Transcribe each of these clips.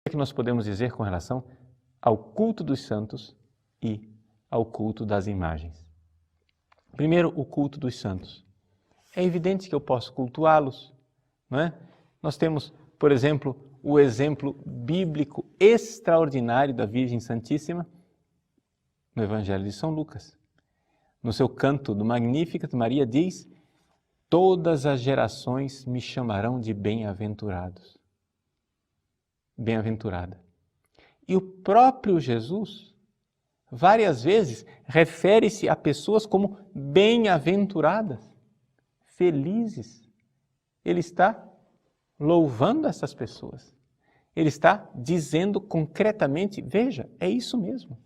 que nós podemos dizer com relação ao culto dos santos e ao culto das imagens? Primeiro, o culto dos santos. É evidente que eu posso cultuá-los, não é? Nós temos, por exemplo, o exemplo bíblico extraordinário da Virgem Santíssima no Evangelho de São Lucas. No seu canto do Magnificat, Maria diz: todas as gerações me chamarão de bem-aventurados. Bem-aventurada. E o próprio Jesus, várias vezes, refere-se a pessoas como bem-aventuradas, felizes. Ele está louvando essas pessoas. Ele está dizendo concretamente, veja, é isso mesmo.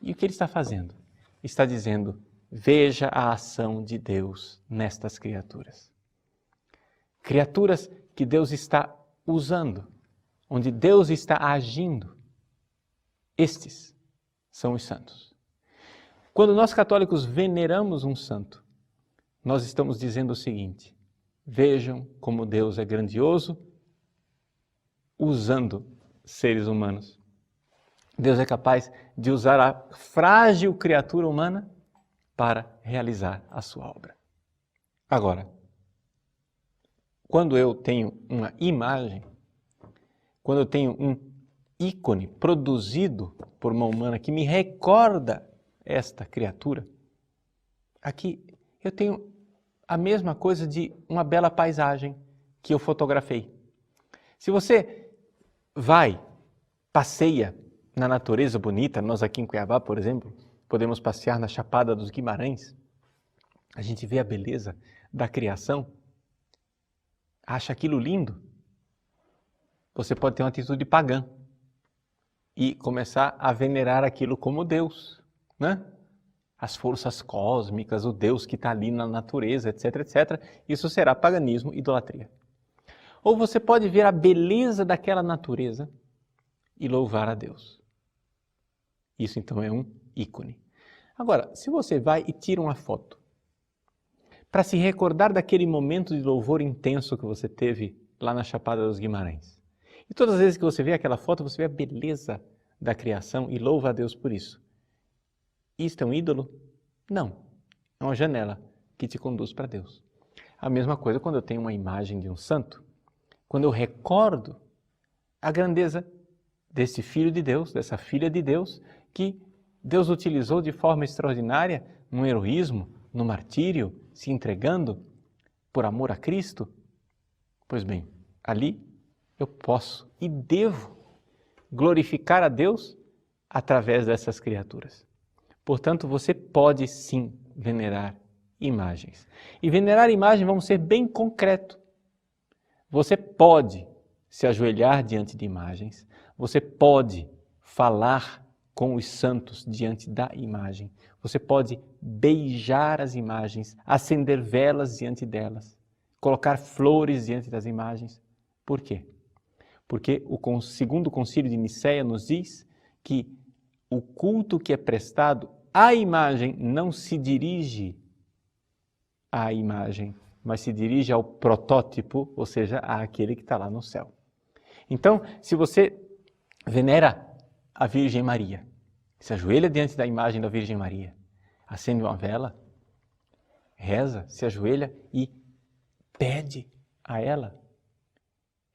E o que ele está fazendo? Está dizendo, veja a ação de Deus nestas criaturas. Criaturas que Deus está usando, onde Deus está agindo. Estes são os santos. Quando nós católicos veneramos um santo, nós estamos dizendo o seguinte: vejam como Deus é grandioso usando seres humanos. Deus é capaz de usar a frágil criatura humana para realizar a sua obra. Agora, quando eu tenho uma imagem, quando eu tenho um ícone produzido por uma humana que me recorda esta criatura, aqui eu tenho a mesma coisa de uma bela paisagem que eu fotografei. Se você passeia na natureza bonita, nós aqui em Cuiabá, por exemplo, podemos passear na Chapada dos Guimarães, a gente vê a beleza da criação, acha aquilo lindo, você pode ter uma atitude pagã e começar a venerar aquilo como Deus, né? As forças cósmicas, o Deus que está ali na natureza, etc, etc. Isso será paganismo, idolatria. Ou você pode ver a beleza daquela natureza e louvar a Deus. Isso então é um ícone. Agora, se você vai e tira uma foto para se recordar daquele momento de louvor intenso que você teve lá na Chapada dos Guimarães, e todas as vezes que você vê aquela foto, você vê a beleza da criação e louva a Deus por isso. Isto é um ídolo? Não. É uma janela que te conduz para Deus. A mesma coisa quando eu tenho uma imagem de um santo, quando eu recordo a grandeza desse filho de Deus, dessa filha de Deus, que Deus utilizou de forma extraordinária no heroísmo, no martírio, se entregando por amor a Cristo. Pois bem, ali eu posso e devo glorificar a Deus através dessas criaturas. Portanto, você pode sim venerar imagens. E venerar imagens, vamos ser bem concreto. Você pode se ajoelhar diante de imagens, você pode falar com os santos diante da imagem, você pode beijar as imagens, acender velas diante delas, colocar flores diante das imagens. Por quê? Porque o segundo concílio de Nicéia nos diz que o culto que é prestado à imagem não se dirige à imagem, mas se dirige ao protótipo, ou seja, àquele que está lá no céu. Então, se você venera a Virgem Maria, se ajoelha diante da imagem da Virgem Maria, acende uma vela, reza, se ajoelha e pede a ela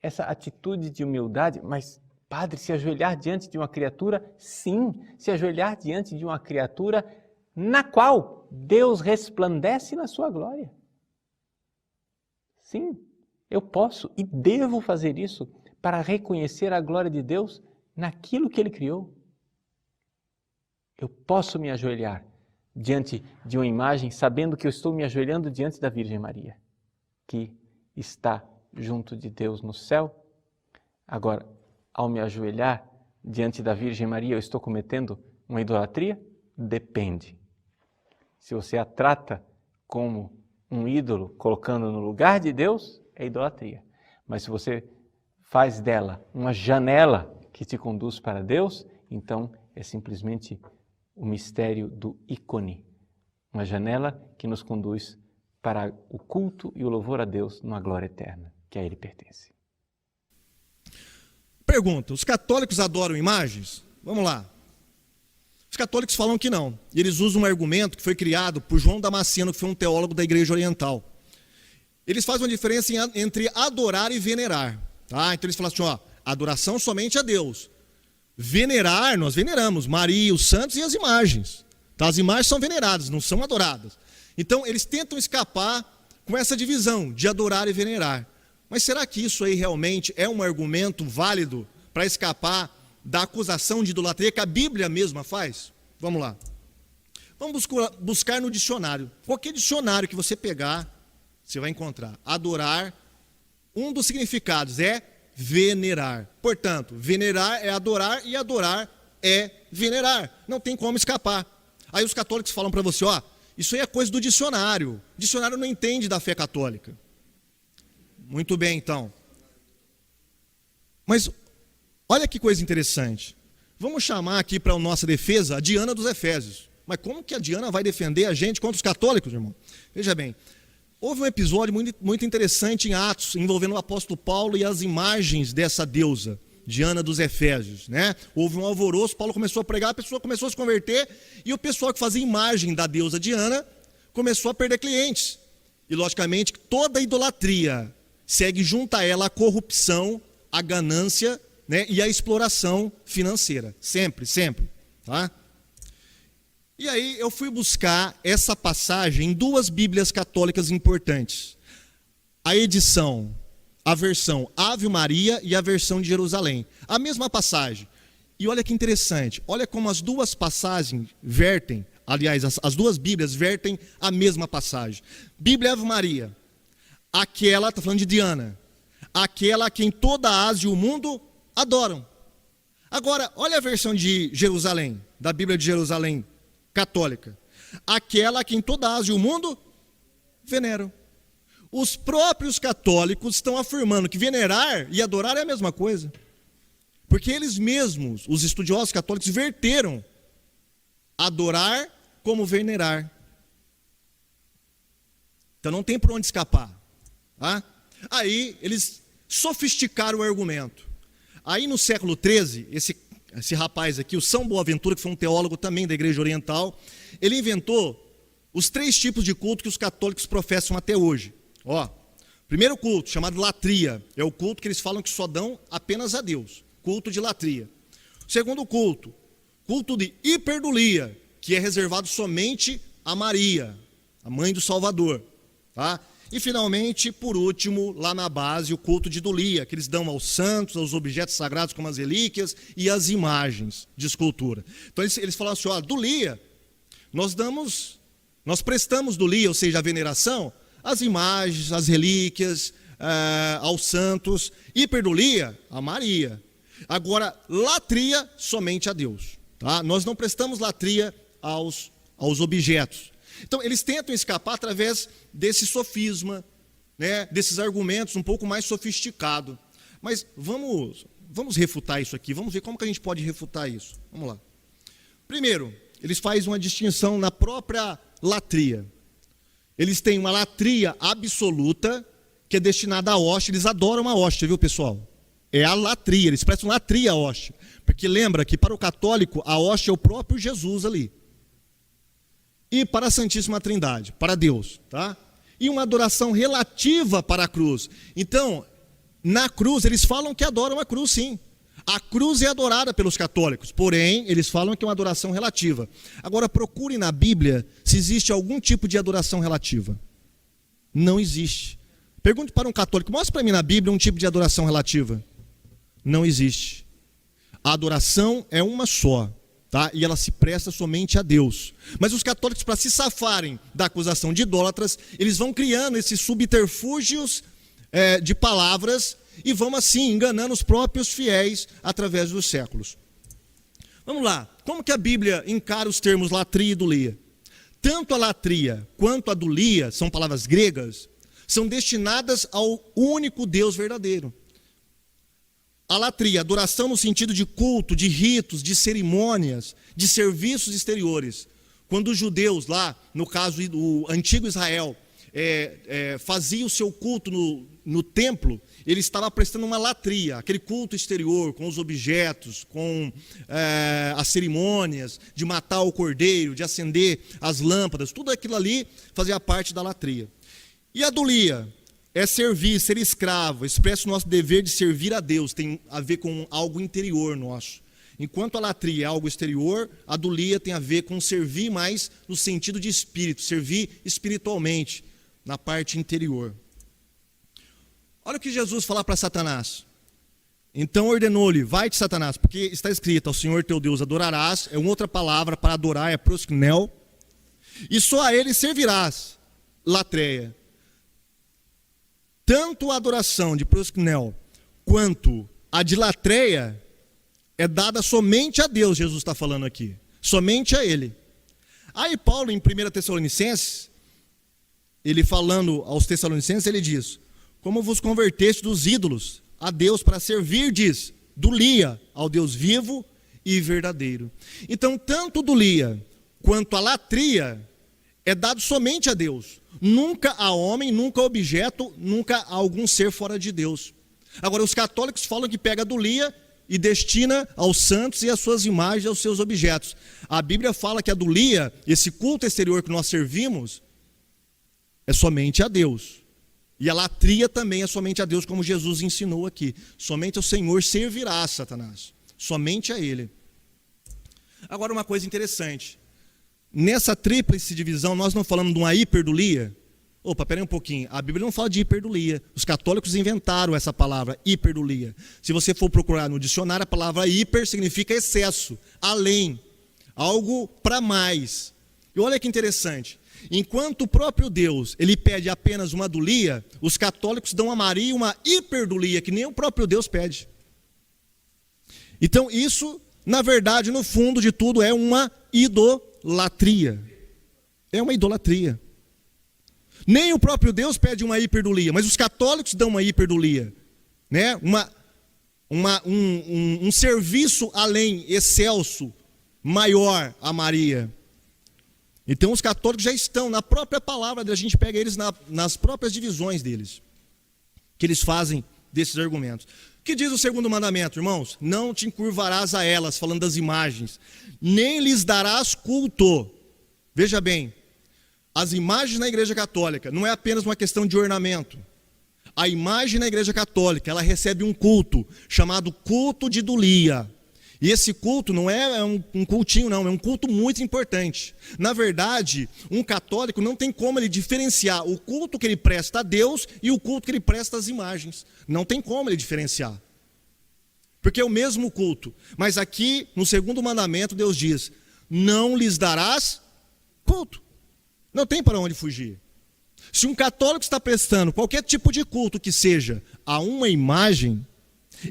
essa atitude de humildade, mas, Padre, se ajoelhar diante de uma criatura, sim, se ajoelhar diante de uma criatura na qual Deus resplandece na sua glória. Sim, eu posso e devo fazer isso para reconhecer a glória de Deus naquilo que Ele criou. Eu posso me ajoelhar diante de uma imagem sabendo que eu estou me ajoelhando diante da Virgem Maria, que está junto de Deus no céu. Agora, ao me ajoelhar diante da Virgem Maria, eu estou cometendo uma idolatria? Depende. Se você a trata como um ídolo, colocando no lugar de Deus, é idolatria. Mas se você faz dela uma janela que te conduz para Deus, então é simplesmente o mistério do ícone. Uma janela que nos conduz para o culto e o louvor a Deus numa glória eterna, que a Ele pertence. pergunta, os católicos adoram imagens? Vamos lá. Os católicos falam que não. E eles usam um argumento que foi criado por João Damasceno, que foi um teólogo da Igreja Oriental. Eles fazem uma diferença entre adorar e venerar. Tá? Então eles falam assim, ó, adoração somente a Deus. Venerar, nós veneramos Maria, os santos e as imagens. Tá? As imagens são veneradas, não são adoradas. Então eles tentam escapar com essa divisão de adorar e venerar. Mas será que isso aí realmente é um argumento válido para escapar da acusação de idolatria que a Bíblia mesma faz? Vamos lá. Vamos buscar no dicionário. Qualquer dicionário que você pegar, você vai encontrar. Adorar, um dos significados é venerar. Portanto, venerar é adorar e adorar é venerar. Não tem como escapar. Aí os católicos falam para você, ó, isso aí é coisa do dicionário. O dicionário não entende da fé católica. Muito bem, então. Mas olha que coisa interessante. Vamos chamar aqui para a nossa defesa a Diana dos Efésios. Mas como que a Diana vai defender a gente contra os católicos, irmão? Veja bem, houve um episódio muito interessante em Atos, envolvendo o apóstolo Paulo e as imagens dessa deusa, Diana dos Efésios, né? Houve um alvoroço, Paulo começou a pregar, a pessoa começou a se converter, e o pessoal que fazia imagem da deusa Diana começou a perder clientes. E, logicamente, toda idolatria segue junto a ela a corrupção, a ganância, né, e a exploração financeira. Sempre, sempre. Tá? E aí eu fui buscar essa passagem em duas Bíblias católicas importantes. A versão Ave Maria e a versão de Jerusalém. A mesma passagem. E olha que interessante. Olha como as duas passagens vertem, aliás, as duas Bíblias vertem a mesma passagem. Bíblia Ave Maria. Aquela, está falando de Diana, aquela a quem toda a Ásia e o mundo adoram. Agora, olha a versão de Jerusalém, da Bíblia de Jerusalém católica. Aquela a quem toda a Ásia e o mundo veneram. Os próprios católicos estão afirmando que venerar e adorar é a mesma coisa. Porque eles mesmos, os estudiosos católicos, verteram adorar como venerar. Então não tem por onde escapar. Tá? Aí eles sofisticaram o argumento. Aí no século XIII, esse rapaz aqui, o São Boaventura, que foi um teólogo também da Igreja Oriental, ele inventou os 3 tipos de culto que os católicos professam até hoje. Ó, primeiro culto, chamado latria, é o culto que eles falam que só dão apenas a Deus, culto de latria. Segundo culto, culto de hiperdulia, que é reservado somente a Maria, a mãe do Salvador. Tá? E, finalmente, por último, lá na base, o culto de dulia, que eles dão aos santos, aos objetos sagrados, como as relíquias e as imagens de escultura. Então, eles falam assim, ó, dulia, nós prestamos dulia, ou seja, a veneração, às imagens, às relíquias, aos santos. Hiperdulia, a Maria. Agora, latria, somente a Deus. Tá? Nós não prestamos latria aos objetos. Então, eles tentam escapar através desse sofisma, né, desses argumentos um pouco mais sofisticados. Mas vamos refutar isso aqui, vamos ver como que a gente pode refutar isso. Vamos lá. Primeiro, eles fazem uma distinção na própria latria. Eles têm uma latria absoluta, que é destinada à hóstia, eles adoram a hóstia, viu, pessoal? É a latria, eles prestam latria à hóstia. Porque lembra que para o católico, a hóstia é o próprio Jesus ali. E para a Santíssima Trindade, para Deus, tá? E uma adoração relativa para a cruz. Então, na cruz, eles falam que adoram a cruz, sim. A cruz é adorada pelos católicos, porém, eles falam que é uma adoração relativa. Agora, procure na Bíblia se existe algum tipo de adoração relativa. Não existe. Pergunte para um católico, mostra para mim na Bíblia um tipo de adoração relativa. Não existe. A adoração é uma só. Tá? E ela se presta somente a Deus. Mas os católicos, para se safarem da acusação de idólatras, eles vão criando esses subterfúgios de palavras e vão assim enganando os próprios fiéis através dos séculos. Vamos lá, como que a Bíblia encara os termos latria e dulia? Tanto a latria quanto a dulia, são palavras gregas, são destinadas ao único Deus verdadeiro. A latria, adoração no sentido de culto, de ritos, de cerimônias, de serviços exteriores. Quando os judeus lá, no caso do antigo Israel, faziam o seu culto no templo, ele estava prestando uma latria, aquele culto exterior, com os objetos, com as cerimônias de matar o cordeiro, de acender as lâmpadas, tudo aquilo ali fazia parte da latria. E a adulia é servir, ser escravo, expressa o nosso dever de servir a Deus, tem a ver com algo interior nosso. Enquanto a latria é algo exterior, a adulia tem a ver com servir mais no sentido de espírito, servir espiritualmente, na parte interior. Olha o que Jesus fala para Satanás. Então ordenou-lhe, vai-te Satanás, porque está escrito, ao Senhor teu Deus adorarás, é uma outra palavra para adorar, é prosknel, e só a ele servirás, latreia. Tanto a adoração de prosknel, quanto a de latreia, é dada somente a Deus, Jesus está falando aqui, somente a Ele. Aí Paulo, em 1 Tessalonicenses, ele falando aos Tessalonicenses, ele diz, como vos converteste dos ídolos a Deus para servirdes dulia ao Deus vivo e verdadeiro. Então, tanto dulia quanto a latria é dado somente a Deus, nunca a homem, nunca a objeto, nunca a algum ser fora de Deus. Agora, os católicos falam que pega a dulia e destina aos santos e às suas imagens, aos seus objetos. A Bíblia fala que a dulia, esse culto exterior que nós servimos, é somente a Deus. E a latria também é somente a Deus, como Jesus ensinou aqui. Somente ao Senhor servirá Satanás. Somente a Ele. Agora uma coisa interessante. Nessa tríplice divisão, nós não falamos de uma hiperdulia? Opa, peraí um pouquinho, a Bíblia não fala de hiperdulia. Os católicos inventaram essa palavra, hiperdulia. Se você for procurar no dicionário, a palavra hiper significa excesso, além, algo para mais. E olha que interessante, enquanto o próprio Deus, ele pede apenas uma dulia, os católicos dão a Maria uma hiperdulia, que nem o próprio Deus pede. Então isso, na verdade, no fundo de tudo, é uma idolatria. É uma idolatria. Nem o próprio Deus pede uma hiperdulia, mas os católicos dão uma hiperdulia, né? Um serviço além, excelso, maior a Maria. Então os católicos já estão na própria palavra, a gente pega eles nas próprias divisões deles, que eles fazem desses argumentos. O que diz o segundo mandamento, irmãos? Não te encurvarás a elas, falando das imagens, nem lhes darás culto. Veja bem, as imagens na Igreja Católica não é apenas uma questão de ornamento. A imagem na Igreja Católica, ela recebe um culto, chamado culto de dulia. E esse culto não é um cultinho não, é um culto muito importante. Na verdade, um católico não tem como ele diferenciar o culto que ele presta a Deus e o culto que ele presta às imagens. Não tem como ele diferenciar. Porque é o mesmo culto. Mas aqui, no segundo mandamento, Deus diz, não lhes darás culto. Não tem para onde fugir. Se um católico está prestando qualquer tipo de culto que seja a uma imagem,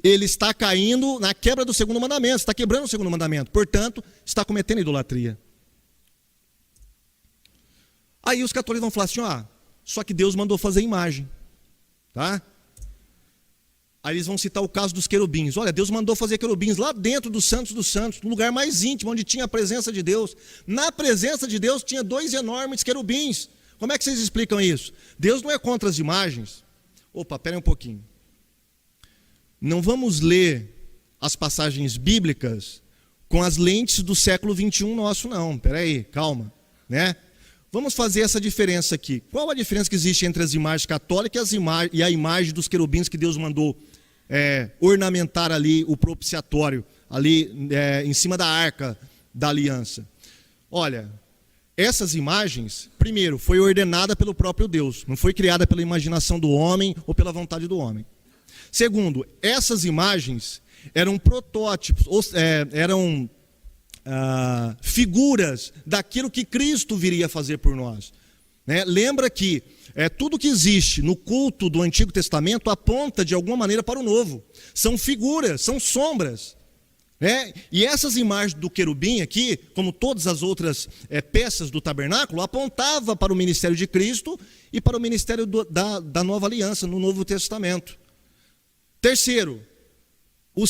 ele está caindo na quebra do segundo mandamento, está quebrando o segundo mandamento, portanto, está cometendo idolatria. Aí os católicos vão falar assim, só que Deus mandou fazer imagem, tá? Aí eles vão citar o caso dos querubins. Olha, Deus mandou fazer querubins lá dentro dos santos, no lugar mais íntimo, onde tinha a presença de Deus. Na presença de Deus tinha 2 enormes querubins. Como é que vocês explicam isso? Deus não é contra as imagens? Opa, pera aí um pouquinho. Não vamos ler as passagens bíblicas com as lentes do século 21 nosso, não. Pera aí, calma, né? Vamos fazer essa diferença aqui. Qual a diferença que existe entre as imagens católicas e a imagem dos querubins que Deus mandou ornamentar ali o propiciatório, ali em cima da arca da aliança? Olha, essas imagens, primeiro, foi ordenada pelo próprio Deus, não foi criada pela imaginação do homem ou pela vontade do homem. Segundo, essas imagens eram protótipos, eram figuras daquilo que Cristo viria a fazer por nós. Né? Lembra que tudo que existe no culto do Antigo Testamento aponta de alguma maneira para o Novo. São figuras, são sombras. Né? E essas imagens do querubim aqui, como todas as outras peças do tabernáculo, apontava para o ministério de Cristo e para o ministério da nova aliança, no Novo Testamento. Terceiro, o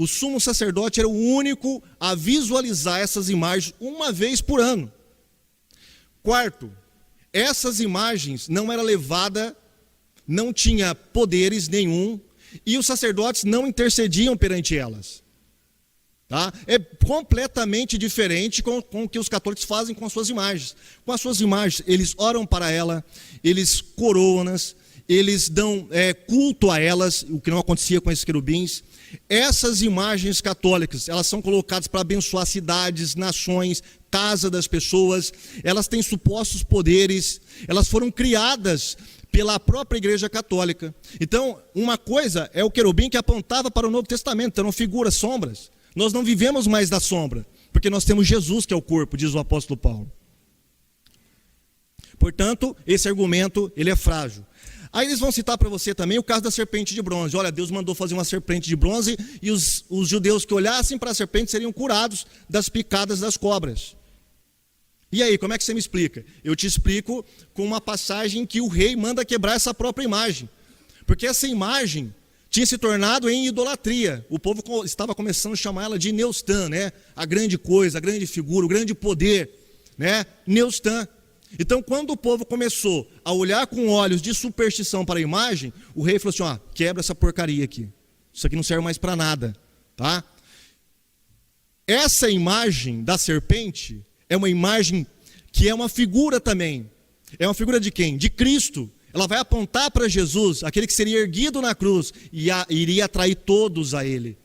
sumo sacerdote era o único a visualizar essas imagens uma vez por ano. Quarto, essas imagens não eram levadas não tinha poderes nenhum, e os sacerdotes não intercediam perante elas. Tá? É completamente diferente com o que os católicos fazem com as suas imagens. Com as suas imagens, eles oram para ela, eles coroam-nas, eles dão culto a elas, o que não acontecia com esses querubins. Essas imagens católicas, elas são colocadas para abençoar cidades, nações, casa das pessoas, elas têm supostos poderes, elas foram criadas pela própria Igreja Católica. Então, uma coisa é o querubim que apontava para o Novo Testamento, eram figuras, sombras. Nós não vivemos mais da sombra, porque nós temos Jesus que é o corpo, diz o apóstolo Paulo. Portanto, esse argumento, ele é frágil. Aí eles vão citar para você também o caso da serpente de bronze. Olha, Deus mandou fazer uma serpente de bronze e os judeus que olhassem para a serpente seriam curados das picadas das cobras. E aí, como é que você me explica? Eu te explico com uma passagem que o rei manda quebrar essa própria imagem. Porque essa imagem tinha se tornado em idolatria. O povo estava começando a chamar ela de Neustã, né? A grande coisa, a grande figura, o grande poder, né? Neustã. Então, quando o povo começou a olhar com olhos de superstição para a imagem, o rei falou assim, quebra essa porcaria aqui. Isso aqui não serve mais para nada, tá? Essa imagem da serpente é uma imagem que é uma figura também. É uma figura de quem? De Cristo. Ela vai apontar para Jesus, aquele que seria erguido na cruz e iria atrair todos a ele.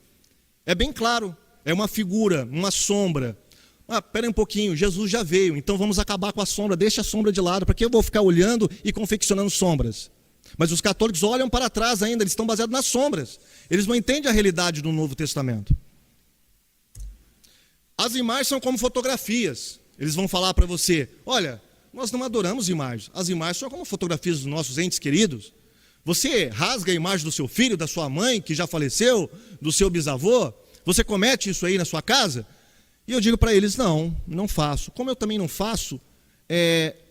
É bem claro, é uma figura, uma sombra. Espera um pouquinho, Jesus já veio, então vamos acabar com a sombra, deixa a sombra de lado, para que eu vou ficar olhando e confeccionando sombras? Mas os católicos olham para trás ainda, eles estão baseados nas sombras, eles não entendem a realidade do Novo Testamento. As imagens são como fotografias, eles vão falar para você, olha, nós não adoramos imagens, as imagens são como fotografias dos nossos entes queridos. Você rasga a imagem do seu filho, da sua mãe, que já faleceu, do seu bisavô, você comete isso aí na sua casa? E eu digo para eles, não faço. Como eu também não faço,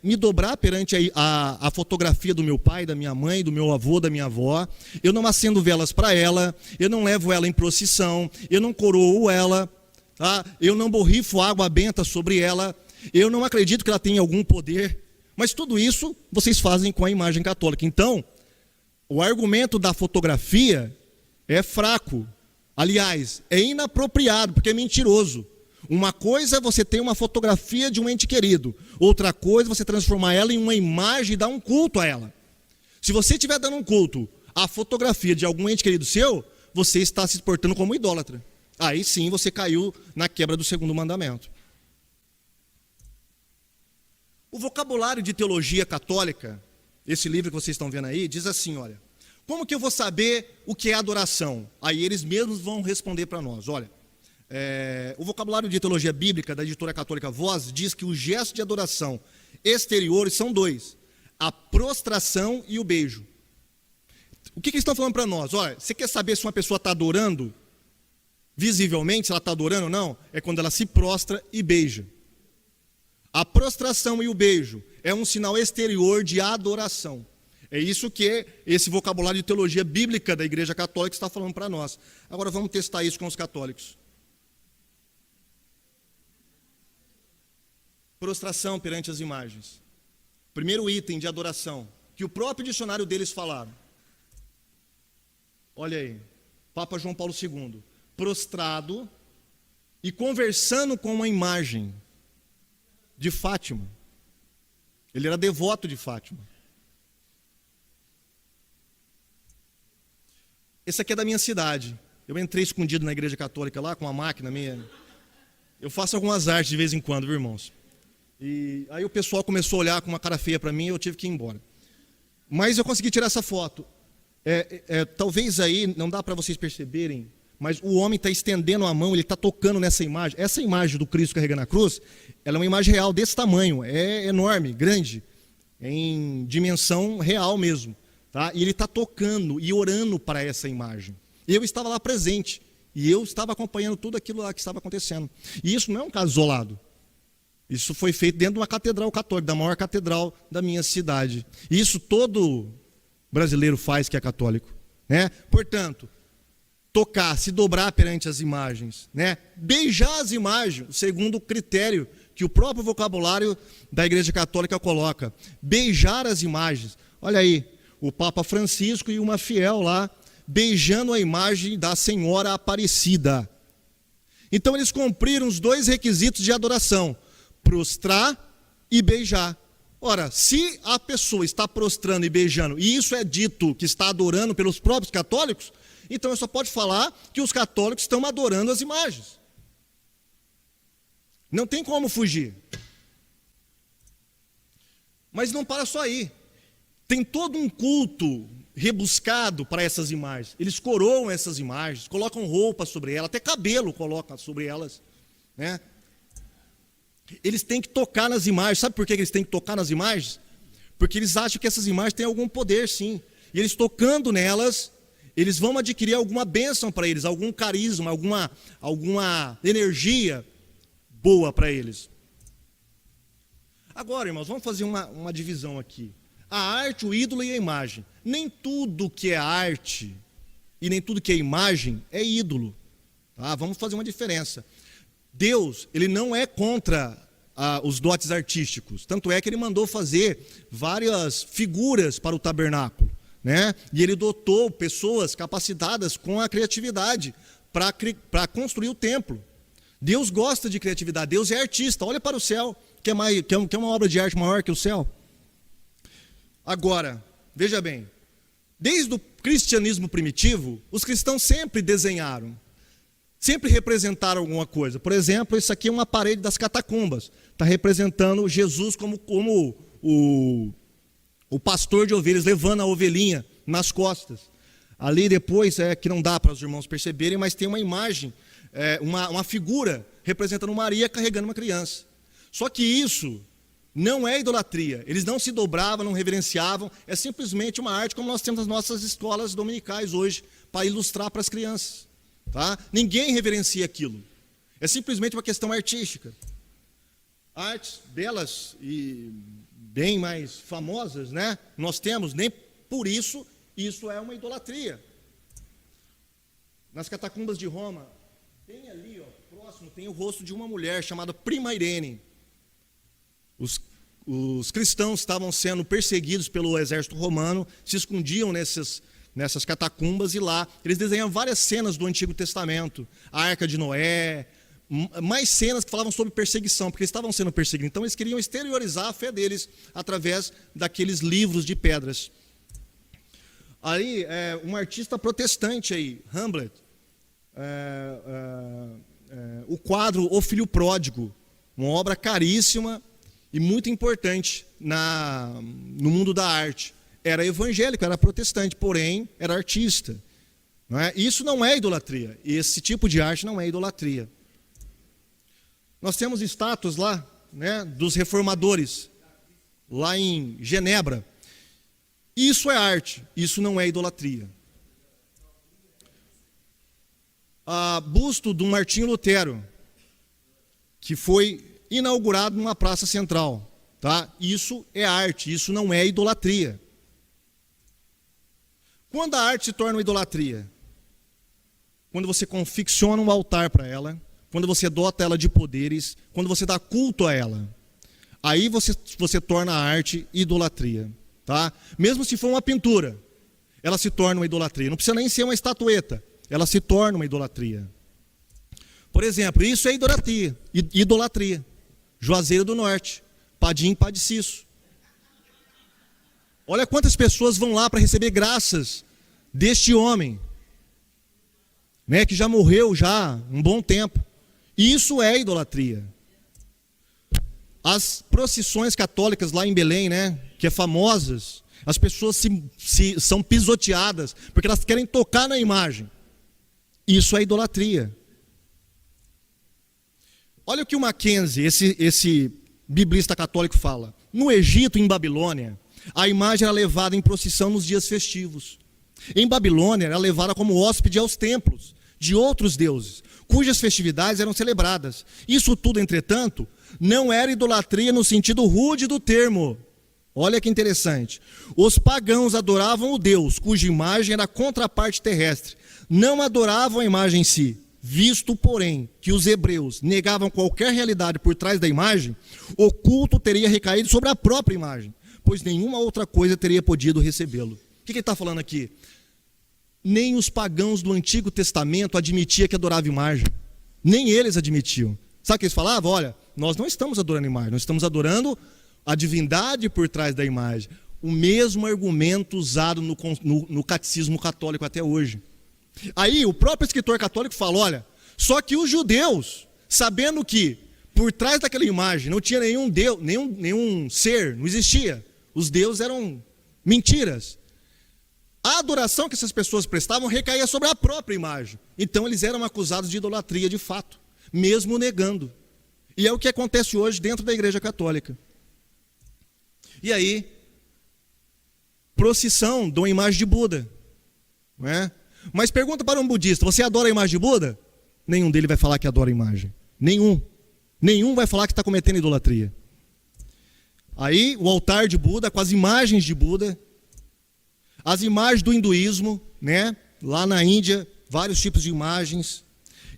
me dobrar perante a fotografia do meu pai, da minha mãe, do meu avô, da minha avó. Eu não acendo velas para ela, eu não levo ela em procissão, eu não coroo ela, tá? Eu não borrifo água benta sobre ela, eu não acredito que ela tenha algum poder. Mas tudo isso vocês fazem com a imagem católica. Então, o argumento da fotografia é fraco. Aliás, é inapropriado, porque é mentiroso. Uma coisa é você ter uma fotografia de um ente querido. Outra coisa é você transformar ela em uma imagem e dar um culto a ela. Se você estiver dando um culto à fotografia de algum ente querido seu, você está se portando como idólatra. Aí sim você caiu na quebra do segundo mandamento. O vocabulário de teologia católica, esse livro que vocês estão vendo aí, diz assim, olha, como que eu vou saber o que é adoração? Aí eles mesmos vão responder para nós, olha. O vocabulário de teologia bíblica da editora católica Voz diz que os gestos de adoração exteriores são dois, a prostração e o beijo. O que eles estão falando para nós? Olha, você quer saber se uma pessoa está adorando visivelmente, se ela está adorando ou não? É quando ela se prostra e beija. A prostração e o beijo é um sinal exterior de adoração. É isso que esse vocabulário de teologia bíblica da Igreja Católica está falando para nós. Agora vamos testar isso com os católicos. Prostração perante as imagens. Primeiro item de adoração, que o próprio dicionário deles falaram. Olha aí, Papa João Paulo II, prostrado e conversando com uma imagem de Fátima. Ele era devoto de Fátima. Esse aqui é da minha cidade. Eu entrei escondido na igreja católica lá com uma máquina minha. Eu faço algumas artes de vez em quando, viu, irmãos? E aí o pessoal começou a olhar com uma cara feia para mim e eu tive que ir embora. Mas eu consegui tirar essa foto. Talvez aí, não dá para vocês perceberem, mas o homem está estendendo a mão, ele está tocando nessa imagem. Essa imagem do Cristo carregando a cruz, ela é uma imagem real desse tamanho, é enorme, grande, em dimensão real mesmo. Tá? E ele está tocando e orando para essa imagem. E eu estava lá presente, e eu estava acompanhando tudo aquilo lá que estava acontecendo. E isso não é um caso isolado. Isso foi feito dentro de uma catedral católica, da maior catedral da minha cidade. E isso todo brasileiro faz que é católico, né? Portanto, tocar, se dobrar perante as imagens, né? Beijar as imagens, segundo o critério que o próprio vocabulário da Igreja Católica coloca. Beijar as imagens. Olha aí, o Papa Francisco e uma fiel lá, beijando a imagem da Senhora Aparecida. Então eles cumpriram os dois requisitos de adoração: prostrar e beijar. Ora, se a pessoa está prostrando e beijando, e isso é dito que está adorando pelos próprios católicos, então eu só posso falar que os católicos estão adorando as imagens. Não tem como fugir. Mas não para só aí. Tem todo um culto rebuscado para essas imagens. Eles coroam essas imagens, colocam roupa sobre elas, até cabelo colocam sobre elas, né? Eles têm que tocar nas imagens. Sabe por que eles têm que tocar nas imagens? Porque eles acham que essas imagens têm algum poder, sim. E eles tocando nelas, eles vão adquirir alguma bênção para eles, algum carisma, alguma energia boa para eles. Agora, irmãos, vamos fazer uma divisão aqui. A arte, o ídolo e a imagem. Nem tudo que é arte e nem tudo que é imagem é ídolo. Tá? Vamos fazer uma diferença. Deus, ele não é contra os dotes artísticos. Tanto é que ele mandou fazer várias figuras para o tabernáculo, né? E ele dotou pessoas capacitadas com a criatividade para construir o templo. Deus gosta de criatividade, Deus é artista. Olha para o céu, que é uma obra de arte maior que o céu. Agora, veja bem, desde o cristianismo primitivo, os cristãos sempre desenharam, sempre representaram alguma coisa. Por exemplo, isso aqui é uma parede das catacumbas. Está representando Jesus como o pastor de ovelhas, levando a ovelhinha nas costas. Ali depois, que não dá para os irmãos perceberem, mas tem uma imagem, uma figura representando Maria carregando uma criança. Só que isso não é idolatria. Eles não se dobravam, não reverenciavam. É simplesmente uma arte como nós temos nas nossas escolas dominicais hoje, para ilustrar para as crianças. Tá? Ninguém reverencia aquilo. É simplesmente uma questão artística. Artes belas e bem mais famosas, né? Nós temos, nem por isso é uma idolatria. Nas catacumbas de Roma, bem ali, próximo, tem o rosto de uma mulher chamada Prima Irene. Os cristãos estavam sendo perseguidos pelo exército romano, se escondiam nessas catacumbas, e lá eles desenham várias cenas do Antigo Testamento, a Arca de Noé, mais cenas que falavam sobre perseguição, porque eles estavam sendo perseguidos. Então eles queriam exteriorizar a fé deles através daqueles livros de pedras. Aí, um artista protestante aí, Hamlet, o quadro O Filho Pródigo, uma obra caríssima e muito importante no mundo da arte. Era evangélico, era protestante, porém era artista. Não é? Isso não é idolatria. Esse tipo de arte não é idolatria. Nós temos estátuas lá, né, dos reformadores, lá em Genebra. Isso é arte, isso não é idolatria. Busto do Martinho Lutero, que foi inaugurado numa praça central. Tá? Isso é arte, isso não é idolatria. Quando a arte se torna uma idolatria? Quando você confecciona um altar para ela, quando você dota ela de poderes, quando você dá culto a ela. Aí você torna a arte idolatria. Tá? Mesmo se for uma pintura, ela se torna uma idolatria. Não precisa nem ser uma estatueta, ela se torna uma idolatria. Por exemplo, isso é idolatria. Juazeiro do Norte, Padim Padiciço. Olha quantas pessoas vão lá para receber graças deste homem, né, que já morreu já um bom tempo. Isso é idolatria. As procissões católicas lá em Belém, né, que é famosas, as pessoas são pisoteadas porque elas querem tocar na imagem. Isso é idolatria. Olha o que o Mackenzie, esse biblista católico, fala. No Egito, em Babilônia, a imagem era levada em procissão nos dias festivos. Em Babilônia, era levada como hóspede aos templos de outros deuses, cujas festividades eram celebradas. Isso tudo, entretanto, não era idolatria no sentido rude do termo. Olha que interessante. Os pagãos adoravam o Deus, cuja imagem era a contraparte terrestre. Não adoravam a imagem em si. Visto, porém, que os hebreus negavam qualquer realidade por trás da imagem, o culto teria recaído sobre a própria imagem, pois nenhuma outra coisa teria podido recebê-lo. O que ele está falando aqui? Nem os pagãos do Antigo Testamento admitiam que adorava imagem. Nem eles admitiam. Sabe o que eles falavam? Olha, nós não estamos adorando imagem, nós estamos adorando a divindade por trás da imagem. O mesmo argumento usado no catecismo católico até hoje. Aí o próprio escritor católico fala, olha, só que os judeus, sabendo que por trás daquela imagem não tinha nenhum Deus, nenhum ser, não existia. Os deuses eram mentiras. A adoração que essas pessoas prestavam recaía sobre a própria imagem. Então eles eram acusados de idolatria de fato, mesmo negando. E é o que acontece hoje dentro da Igreja Católica. E aí, procissão de uma imagem de Buda. Não é? Mas pergunta para um budista, você adora a imagem de Buda? Nenhum dele vai falar que adora a imagem. Nenhum. Nenhum vai falar que está cometendo idolatria. Aí, o altar de Buda, com as imagens de Buda, as imagens do hinduísmo, né? Lá na Índia, vários tipos de imagens.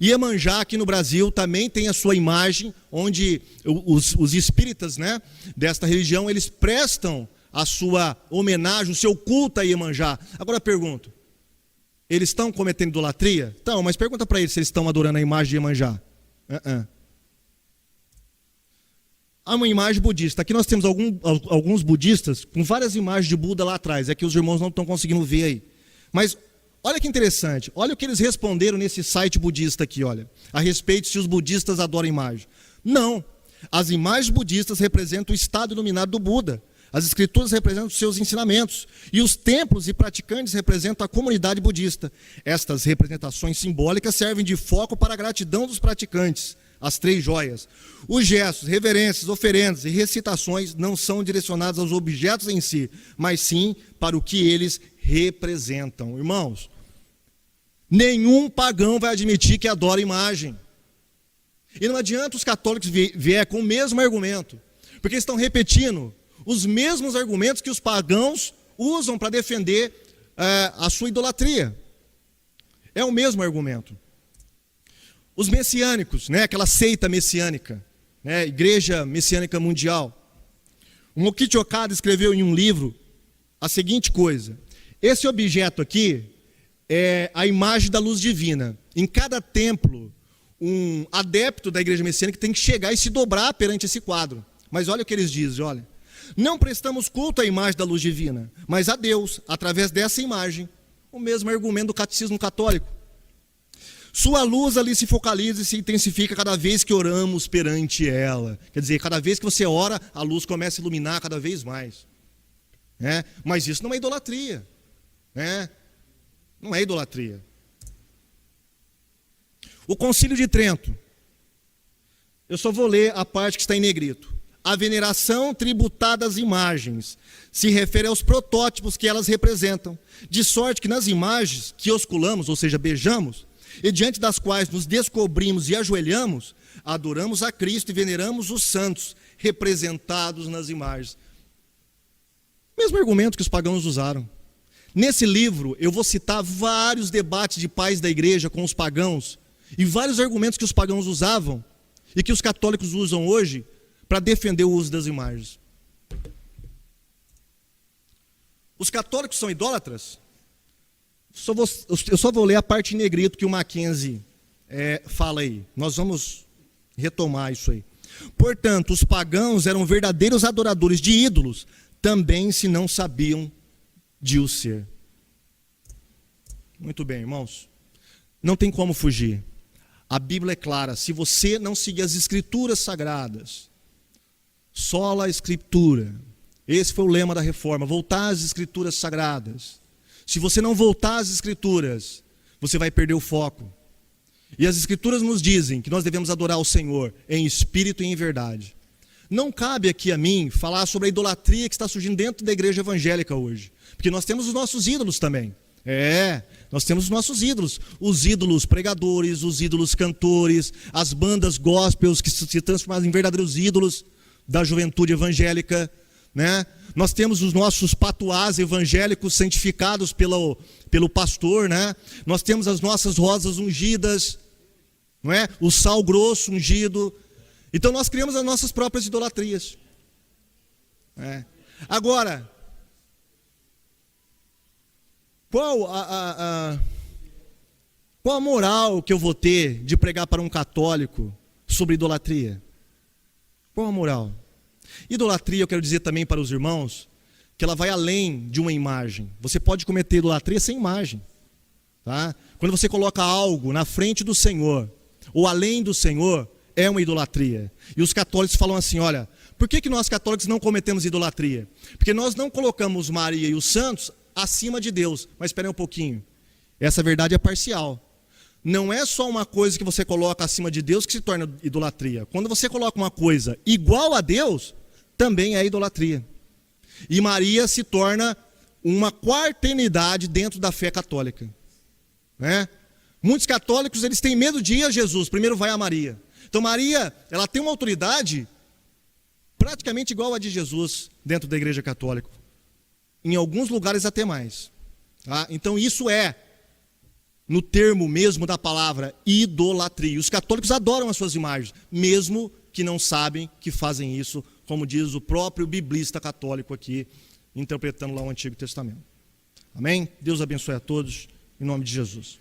Iemanjá, aqui no Brasil, também tem a sua imagem, onde os espíritas, né, desta religião, eles prestam a sua homenagem, o seu culto a Iemanjá. Agora pergunto, eles estão cometendo idolatria? Então, mas pergunta para eles se eles estão adorando a imagem de Iemanjá. Há uma imagem budista. Aqui nós temos alguns budistas com várias imagens de Buda lá atrás. É que os irmãos não estão conseguindo ver aí. Mas olha que interessante. Olha o que eles responderam nesse site budista aqui, olha. A respeito se os budistas adoram imagem. Não. As imagens budistas representam o estado iluminado do Buda. As escrituras representam os seus ensinamentos. E os templos e praticantes representam a comunidade budista. Estas representações simbólicas servem de foco para a gratidão dos praticantes. As 3 joias. Os gestos, reverências, oferendas e recitações não são direcionados aos objetos em si, mas sim para o que eles representam. Irmãos, nenhum pagão vai admitir que adora imagem. E não adianta os católicos vier com o mesmo argumento, porque eles estão repetindo os mesmos argumentos que os pagãos usam para defender a sua idolatria. É o mesmo argumento. Os messiânicos, né, aquela seita messiânica, né, Igreja Messiânica Mundial. O Mokichi Okada escreveu em um livro a seguinte coisa: esse objeto aqui é a imagem da luz divina. Em cada templo, um adepto da Igreja Messiânica tem que chegar e se dobrar perante esse quadro. Mas olha o que eles dizem, olha. Não prestamos culto à imagem da luz divina, mas a Deus, através dessa imagem. O mesmo argumento do catecismo católico. Sua luz ali se focaliza e se intensifica cada vez que oramos perante ela. Quer dizer, cada vez que você ora, a luz começa a iluminar cada vez mais. Mas isso não é idolatria. Não é idolatria. O Concílio de Trento. Eu só vou ler a parte que está em negrito. A veneração tributada às imagens se refere aos protótipos que elas representam. De sorte que nas imagens que osculamos, ou seja, beijamos, e diante das quais nos descobrimos e ajoelhamos, adoramos a Cristo e veneramos os santos representados nas imagens. Mesmo argumento que os pagãos usaram. Nesse livro eu vou citar vários debates de pais da igreja com os pagãos e vários argumentos que os pagãos usavam e que os católicos usam hoje para defender o uso das imagens. Os católicos são idólatras? Eu só vou ler a parte em negrito que o Mackenzie fala aí. Nós vamos retomar isso aí. Portanto, os pagãos eram verdadeiros adoradores de ídolos, também se não sabiam de o ser. Muito bem, irmãos. Não tem como fugir. A Bíblia é clara. Se você não seguir as escrituras sagradas, sola a escritura. Esse foi o lema da reforma. Voltar às escrituras sagradas. Se você não voltar às escrituras, você vai perder o foco. E as escrituras nos dizem que nós devemos adorar o Senhor em espírito e em verdade. Não cabe aqui a mim falar sobre a idolatria que está surgindo dentro da igreja evangélica hoje. Porque nós temos os nossos ídolos também. Nós temos os nossos ídolos. Os ídolos pregadores, os ídolos cantores, as bandas gospels que se transformaram em verdadeiros ídolos da juventude evangélica, né? Nós temos os nossos patuás evangélicos santificados pelo pastor, né? Nós temos as nossas rosas ungidas, não é? O sal grosso ungido. Então nós criamos as nossas próprias idolatrias. Agora, qual a moral que eu vou ter de pregar para um católico sobre idolatria? Qual a moral? Idolatria, eu quero dizer também para os irmãos, que ela vai além de uma imagem. Você pode cometer idolatria sem imagem. Tá? Quando você coloca algo na frente do Senhor, ou além do Senhor, é uma idolatria. E os católicos falam assim, olha, por que nós católicos não cometemos idolatria? Porque nós não colocamos Maria e os santos acima de Deus. Mas espera aí um pouquinho, essa verdade é parcial. Não é só uma coisa que você coloca acima de Deus que se torna idolatria. Quando você coloca uma coisa igual a Deus, também é idolatria. E Maria se torna uma quaternidade dentro da fé católica. Né? Muitos católicos, eles têm medo de ir a Jesus, primeiro vai a Maria. Então Maria, ela tem uma autoridade praticamente igual a de Jesus dentro da igreja católica. Em alguns lugares até mais. Tá? Então isso é, no termo mesmo da palavra, idolatria. Os católicos adoram as suas imagens, mesmo que não sabem que fazem isso, como diz o próprio biblista católico aqui, interpretando lá o Antigo Testamento. Amém? Deus abençoe a todos, em nome de Jesus.